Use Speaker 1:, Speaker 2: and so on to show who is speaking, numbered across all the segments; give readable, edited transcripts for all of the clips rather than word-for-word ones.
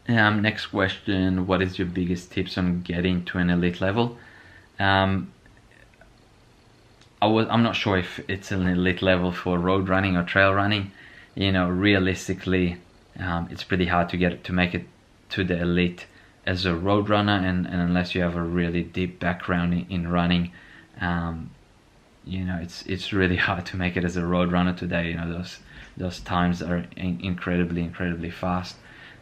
Speaker 1: Next question, what is your biggest tips on getting to an elite level? Um, I'm not sure if it's an elite level for road running or trail running. Realistically, it's pretty hard to make it to the elite as a road runner, and unless you have a really deep background in running, it's really hard to make it as a road runner today. Those times are incredibly fast.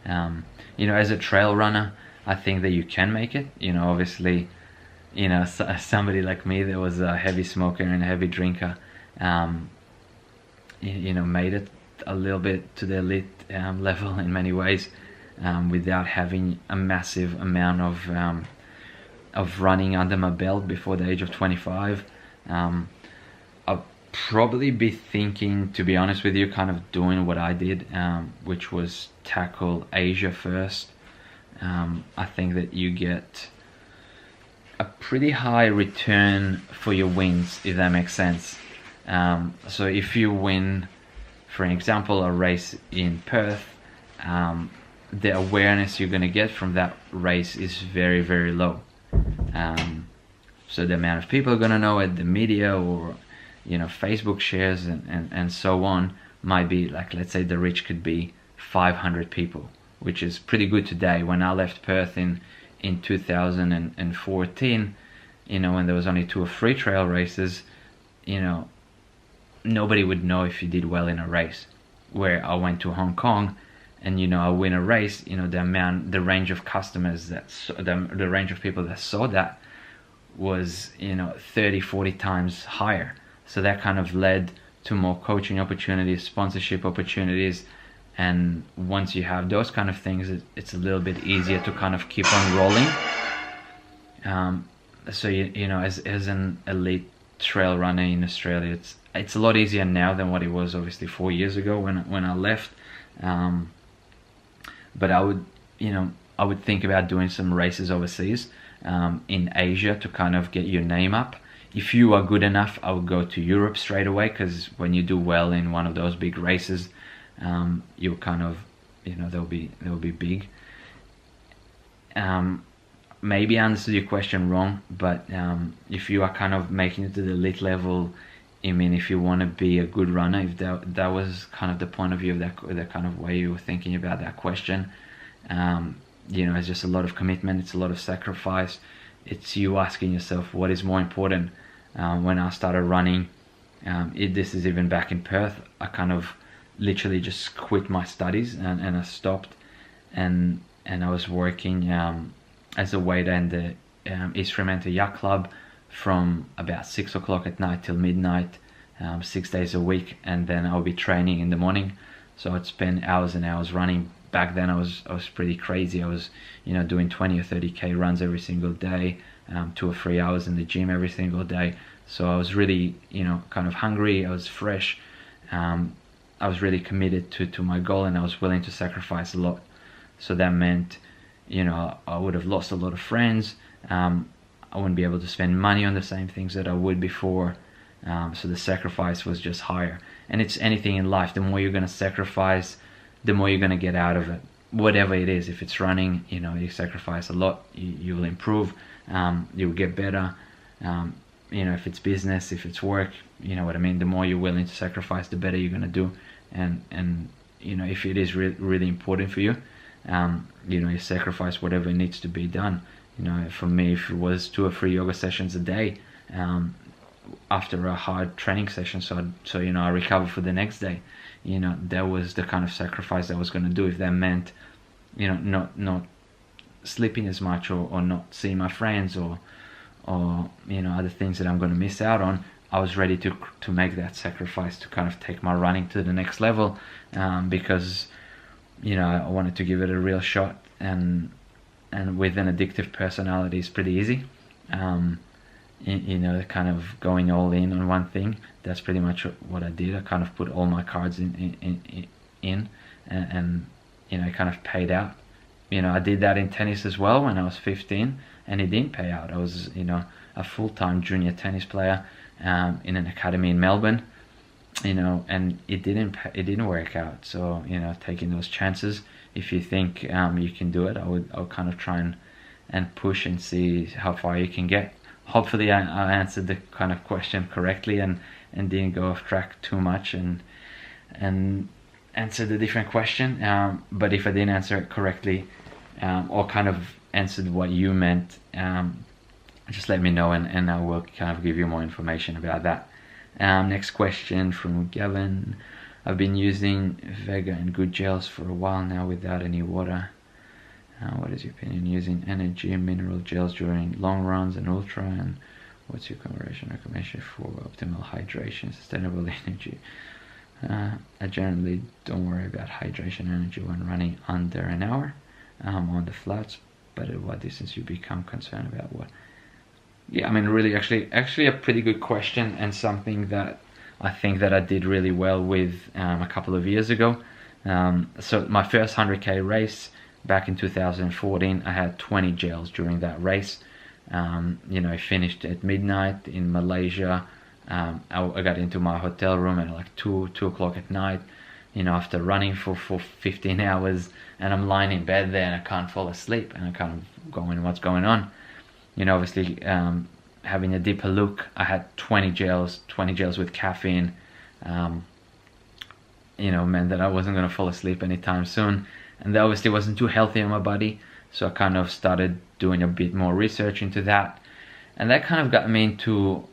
Speaker 1: As a trail runner, I think that you can make it. Obviously, somebody like me that was a heavy smoker and a heavy drinker, made it a little bit to the elite level in many ways, without having a massive amount of running under my belt before the age of 25. I'll probably be thinking, to be honest with you, kind of doing what I did, which was tackle Asia first. I think that you get a pretty high return for your wins, if that makes sense. So if you win, for example, a race in Perth, the awareness you're going to get from that race is very low. So the amount of people are going to know it, the media, or Facebook shares and so on, might be like, let's say the reach could be 500 people, which is pretty good today. When I left Perth in 2014, when there was only 2 or 3 trail races, nobody would know if you did well in a race. Where I went to Hong Kong, and I win a race, the range of customers the range of people that saw that was 30-40 times higher. So that kind of led to more coaching opportunities, sponsorship opportunities, and once you have those kind of things, it's a little bit easier to kind of keep on rolling. So as an elite trail runner in Australia, it's a lot easier now than what it was obviously 4 years ago when I left. But I would think about doing some races overseas, in Asia, to kind of get your name up. If you are good enough, I would go to Europe straight away, because when you do well in one of those big races, you'll kind of, they'll be big. Maybe I understood your question wrong, but if you are kind of making it to the elite level, if you want to be a good runner, if that was kind of the point of view of that kind of way you were thinking about that question, it's just a lot of commitment, it's a lot of sacrifice. It's you asking yourself, what is more important? When I started running, this is even back in Perth, I kind of literally just quit my studies and I stopped, and I was working as a waiter in the East Fremantle Yacht Club from about 6 o'clock at night till midnight, 6 days a week, and then I'll be training in the morning. So I'd spend hours and hours running. Back then I was pretty crazy. I was doing 20 or 30k runs every single day, 2 or 3 hours in the gym every single day. So I was really kind of hungry, I was fresh, I was really committed to my goal, and I was willing to sacrifice a lot. So that meant I would have lost a lot of friends, I wouldn't be able to spend money on the same things that I would before. So the sacrifice was just higher. And it's anything in life, the more you're going to sacrifice, the more you're going to get out of it. Whatever it is, if it's running, you sacrifice a lot, you will improve, you'll get better. If it's business, if it's work, you know what I mean, the more you're willing to sacrifice, the better you're going to do. And if it is really important for you, you sacrifice whatever needs to be done. For me, if it was 2 or 3 yoga sessions a day, after a hard training session, so I recover for the next day, that was the kind of sacrifice I was going to do. If that meant not sleeping as much, or not seeing my friends, or other things that I'm going to miss out on, I was ready to make that sacrifice to kind of take my running to the next level, because I wanted to give it a real shot, and with an addictive personality, it's pretty easy. Kind of going all in on one thing. That's pretty much what I did. I kind of put all my cards in, and it kind of paid out. I did that in tennis as well when I was 15, and it didn't pay out. I was a full-time junior tennis player in an academy in Melbourne, and it didn't work out. So taking those chances, if you think you can do it, I'll kind of try and push and see how far you can get. Hopefully I answered the kind of question correctly and didn't go off track too much and answered a different question. But if I didn't answer it correctly, or kind of answered what you meant, just let me know and I will kind of give you more information about that. Next question from Gavin. I've been using Vega and good gels for a while now without any water. What is your opinion using energy and mineral gels during long runs and ultra, and what's your conversion recommendation for optimal hydration, sustainable energy? I generally don't worry about hydration energy when running under an hour on the flats, but at what distance you become concerned about what? Yeah, I mean, really, actually a pretty good question, and something that I think that I did really well with a couple of years ago. So my first 100k race back in 2014, I had 20 gels during that race. I finished at midnight in Malaysia. I got into my hotel room at like 2 o'clock at night, after running for 15 hours, and I'm lying in bed there and I can't fall asleep, and I'm kind of going, what's going on? Obviously, having a deeper look, I had 20 gels with caffeine, meant that I wasn't going to fall asleep anytime soon, and that obviously wasn't too healthy on my body. So I kind of started doing a bit more research into that, and that kind of got me into,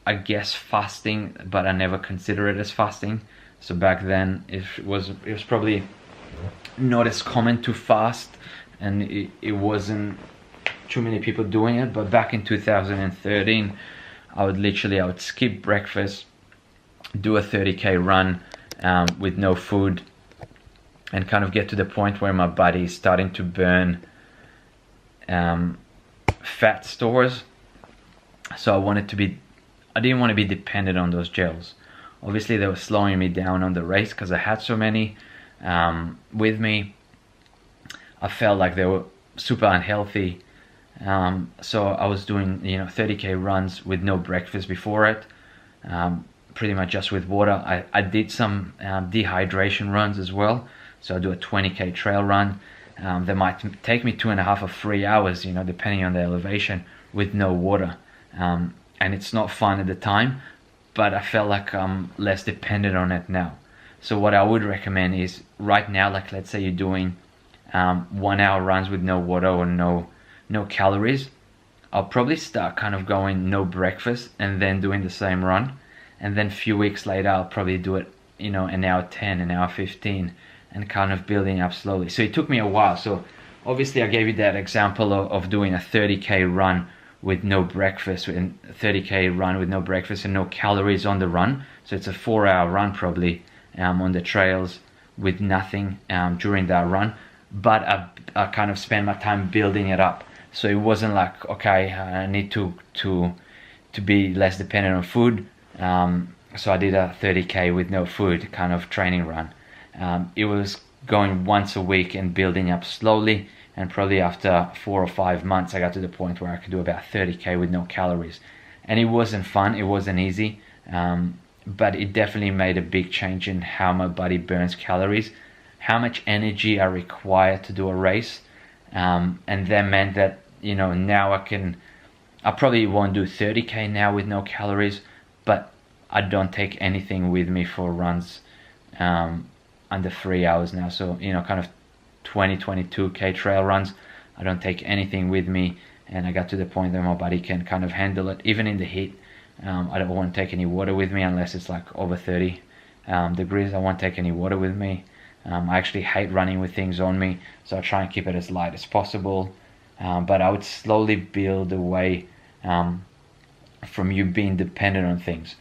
Speaker 1: I guess, fasting, but I never considered it as fasting. So back then it was probably not as common to fast, and it wasn't too many people doing it. But back in 2013, I would skip breakfast, do a 30k run with no food, and kind of get to the point where my body is starting to burn fat stores. So I didn't want to be dependent on those gels. Obviously they were slowing me down on the race because I had so many with me. I felt like they were super unhealthy. So I was doing 30k runs with no breakfast before it, pretty much just with water. I did some dehydration runs as well. So I do a 20k trail run. That might take me 2.5 or 3 hours, depending on the elevation, with no water. And it's not fun at the time, but I felt like I'm less dependent on it now. So what I would recommend is right now, like let's say you're doing 1 hour runs with no water or no calories, I'll probably start kind of going no breakfast and then doing the same run. And then a few weeks later, I'll probably do it, an hour 10, an hour 15, and kind of building up slowly. So it took me a while. So obviously I gave you that example of doing a 30k run with no breakfast, and 30k run with no breakfast and no calories on the run. So it's a 4-hour run probably on the trails with nothing during that run. But I kind of spent my time building it up. So it wasn't like, okay, I need to be less dependent on food. So I did a 30k with no food kind of training run. It was going once a week and building up slowly, and probably after 4 or 5 months I got to the point where I could do about 30k with no calories. And it wasn't fun, it wasn't easy, but it definitely made a big change in how my body burns calories, how much energy I require to do a race, and that meant that now I probably won't do 30k now with no calories, but I don't take anything with me for runs under 3 hours now. So kind of 22k trail runs, I don't take anything with me, and I got to the point where my body can kind of handle it even in the heat. I don't want to take any water with me unless it's like over 30 degrees. I won't take any water with me. I actually hate running with things on me, so I try and keep it as light as possible. But I would slowly build away from you being dependent on things,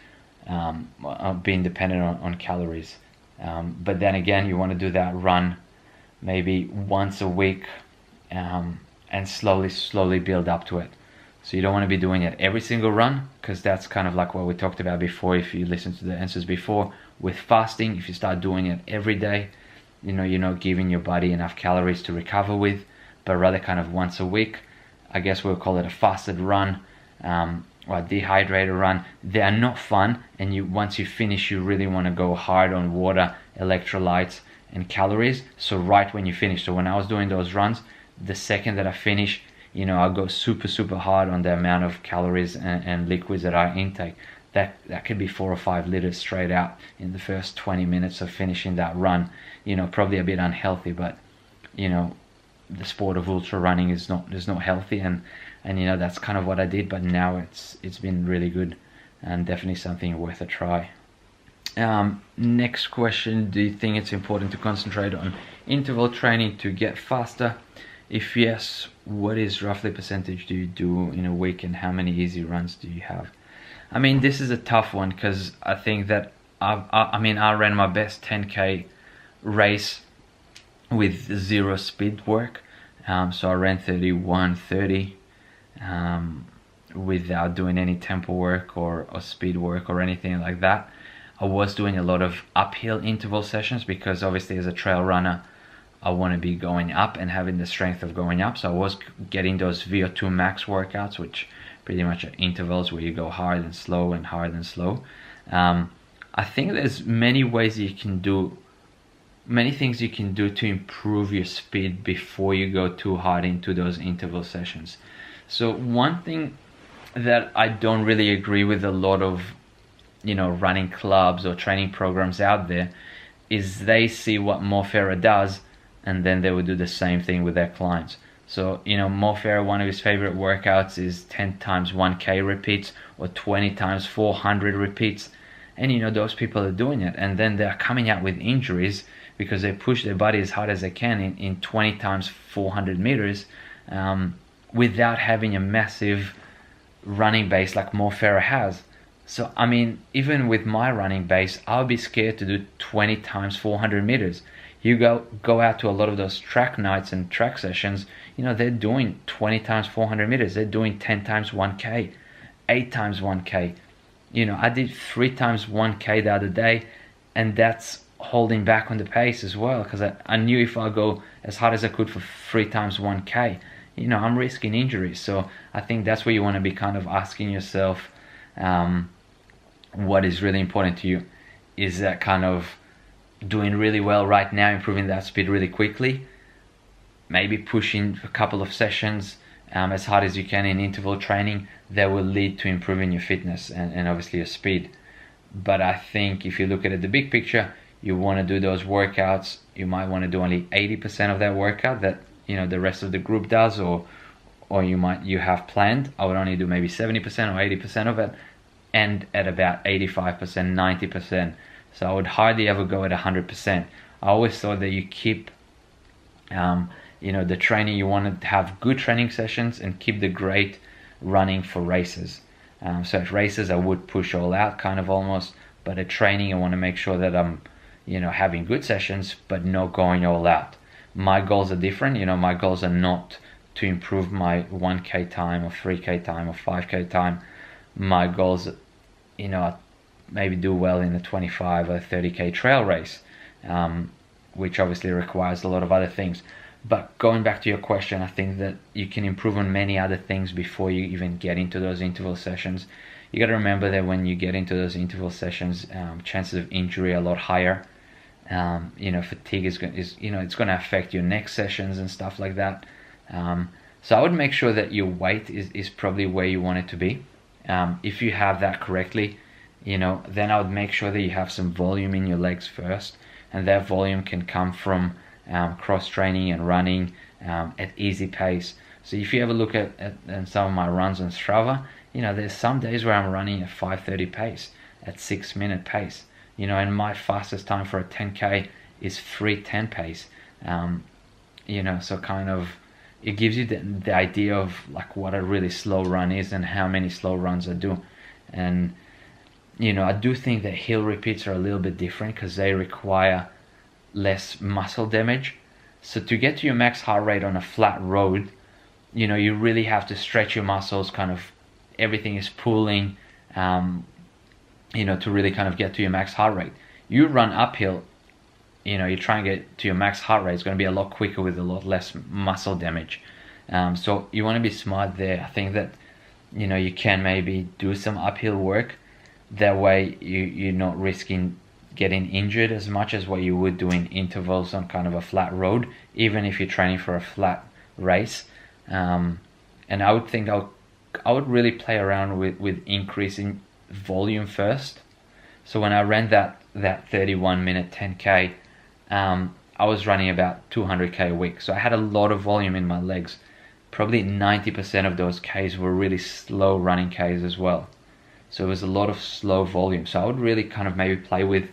Speaker 1: being dependent on calories. But then again, you want to do that run maybe once a week, and slowly build up to it. So you don't want to be doing it every single run, because that's kind of like what we talked about before. If you listen to the answers before, with fasting, if you start doing it every day, you're not giving your body enough calories to recover with, but rather kind of once a week. I guess we'll call it a fasted run, or a dehydrated run. They are not fun, and once you finish, you really want to go hard on water, electrolytes, and calories. So right when you finish, so when I was doing those runs, the second that I finish, I'll go super hard on the amount of calories and liquids that I intake. That could be 4 or 5 liters straight out in the first 20 minutes of finishing that run. Probably a bit unhealthy, but the sport of ultra running is not healthy, and that's kind of what I did. But now it's been really good, and definitely something worth a try. Next question: do you think it's important to concentrate on interval training to get faster? If yes, what is roughly percentage do you do in a week, and how many easy runs do you have? I mean, this is a tough one, because I think that I ran my best 10k race with 0 speed work. So I ran 31:30 without doing any tempo work or speed work or anything like that. I was doing a lot of uphill interval sessions, because obviously as a trail runner I want to be going up and having the strength of going up. So I was getting those VO2 max workouts, which pretty much are intervals where you go hard and slow and hard and slow. I think there's many ways you can do, many things you can do to improve your speed before you go too hard into those interval sessions. So one thing that I don't really agree with a lot of running clubs or training programs out there is they see what Mo Farah does, and then they would do the same thing with their clients. So Mo Farah, one of his favorite workouts is 10 times 1k repeats or 20 times 400 repeats, and those people are doing it, and then they're coming out with injuries because they push their body as hard as they can in 20 times 400 meters without having a massive running base like Mo Farah has. So I mean, even with my running base, I'll be scared to do 20 times 400 meters. You go out to a lot of those track nights and track sessions, they're doing 20 times 400 meters. They're doing 10 times 1k, 8 times 1k. I did 3 times 1k the other day, and that's holding back on the pace as well, because I knew if I go as hard as I could for 3 times 1k, I'm risking injuries. So I think that's where you want to be kind of asking yourself, what is really important to you? Is that kind of doing really well right now, improving that speed really quickly, maybe pushing a couple of sessions as hard as you can in interval training, that will lead to improving your fitness and obviously your speed. But I think if you look at it, the big picture, you want to do those workouts, you might want to do only 80% of that workout that the rest of the group does, or you have planned. I would only do maybe 70% or 80% of it, and at about 85%, 90%. So I would hardly ever go at 100%. I always thought that you keep, the training, you want to have good training sessions and keep the great running for races. So at races, I would push all out kind of almost, but at training, I want to make sure that I'm, having good sessions, but not going all out. My goals are different. My goals are not to improve my 1k time or 3k time or 5k time. My goals, maybe do well in a 25 or 30k trail race, which obviously requires a lot of other things. But going back to your question, I think that you can improve on many other things before you even get into those interval sessions. You got to remember that when you get into those interval sessions, chances of injury are a lot higher. Fatigue is it's going to affect your next sessions and stuff like that. So I would make sure that your weight is probably where you want it to be. If you have that correctly, then I would make sure that you have some volume in your legs first, and that volume can come from cross training and running at easy pace. So if you ever look at some of my runs on Strava, there's some days where I'm running at 5:30 pace, at 6-minute pace, and my fastest time for a 10k is 3:10 pace. So kind of it gives you the idea of like what a really slow run is and how many slow runs I do. And I do think that hill repeats are a little bit different because they require less muscle damage. So to get to your max heart rate on a flat road, you really have to stretch your muscles, kind of everything is pulling, to really kind of get to your max heart rate. You run uphill, you try and get to your max heart rate, it's going to be a lot quicker with a lot less muscle damage. So you want to be smart there. I think that, you can maybe do some uphill work. That way you're not risking, getting injured as much as what you would do in intervals on kind of a flat road, even if you're training for a flat race. And I would think I would really play around with increasing volume first. So when I ran that 31-minute 10K, I was running about 200K a week. So I had a lot of volume in my legs. Probably 90% of those Ks were really slow running Ks as well. So it was a lot of slow volume. So I would really kind of maybe play with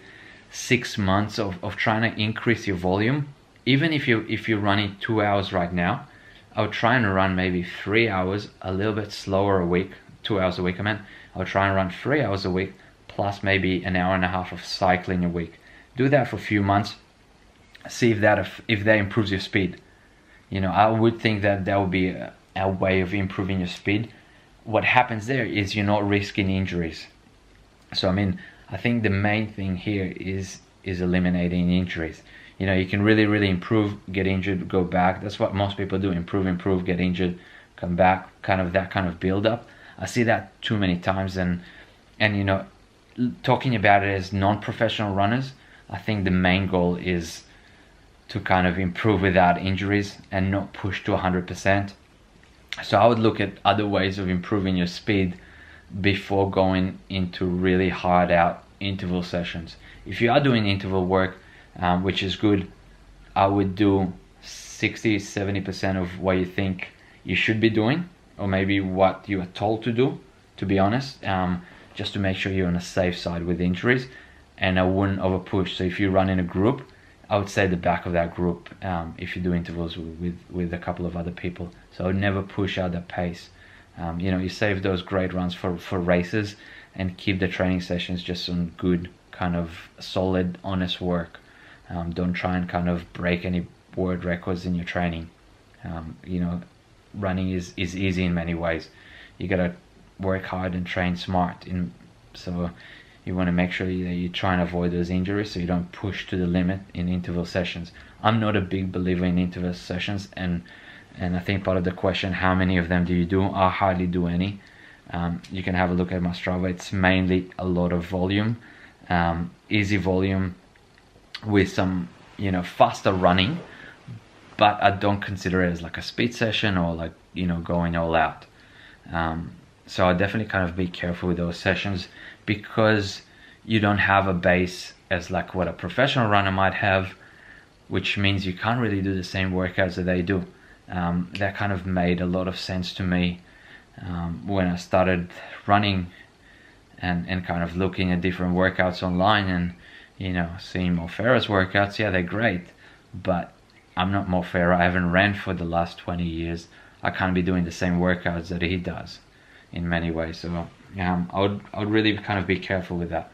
Speaker 1: 6 months of trying to increase your volume. Even if you're running 2 hours right now, I would try and run maybe 3 hours, a little bit slower a week, 2 hours a week I meant. I would try and run 3 hours a week, plus maybe an hour and a half of cycling a week. Do that for a few months, see if that improves your speed. I would think that would be a way of improving your speed. What happens there is you're not risking injuries. So I think the main thing here is eliminating injuries. You can really improve, get injured, go back. That's what most people do: improve, get injured, come back. Kind of that kind of build up. I see that too many times, and talking about it as non-professional runners, I think the main goal is to kind of improve without injuries and not push to 100%. So I would look at other ways of improving your speed before going into really hard out interval sessions. If you are doing interval work, which is good, I would do 60-70% of what you think you should be doing, or maybe what you are told to do, to be honest, just to make sure you're on a safe side with injuries. And I wouldn't over push. So if you run in a group, I would say the back of that group, if you do intervals with a couple of other people. So I would never push out that pace. You save those great runs for races, and keep the training sessions just on good, kind of solid, honest work. Don't try and kind of break any world records in your training. Running is easy in many ways. You gotta work hard and train smart. So you want to make sure that you try and avoid those injuries, so you don't push to the limit in interval sessions. I'm not a big believer in interval sessions, and I think part of the question, how many of them do you do? I hardly do any. You can have a look at my Strava. It's mainly a lot of volume, easy volume with some faster running, but I don't consider it as like a speed session or like going all out. So I definitely kind of be careful with those sessions, because you don't have a base as like what a professional runner might have, which means you can't really do the same workouts that they do. That kind of made a lot of sense to me when I started running and kind of looking at different workouts online, and seeing Mo Farah's workouts. Yeah, they're great, but I'm not Mo Farah. I haven't ran for the last 20 years. I can't be doing the same workouts that he does in many ways. So I would really kind of be careful with that.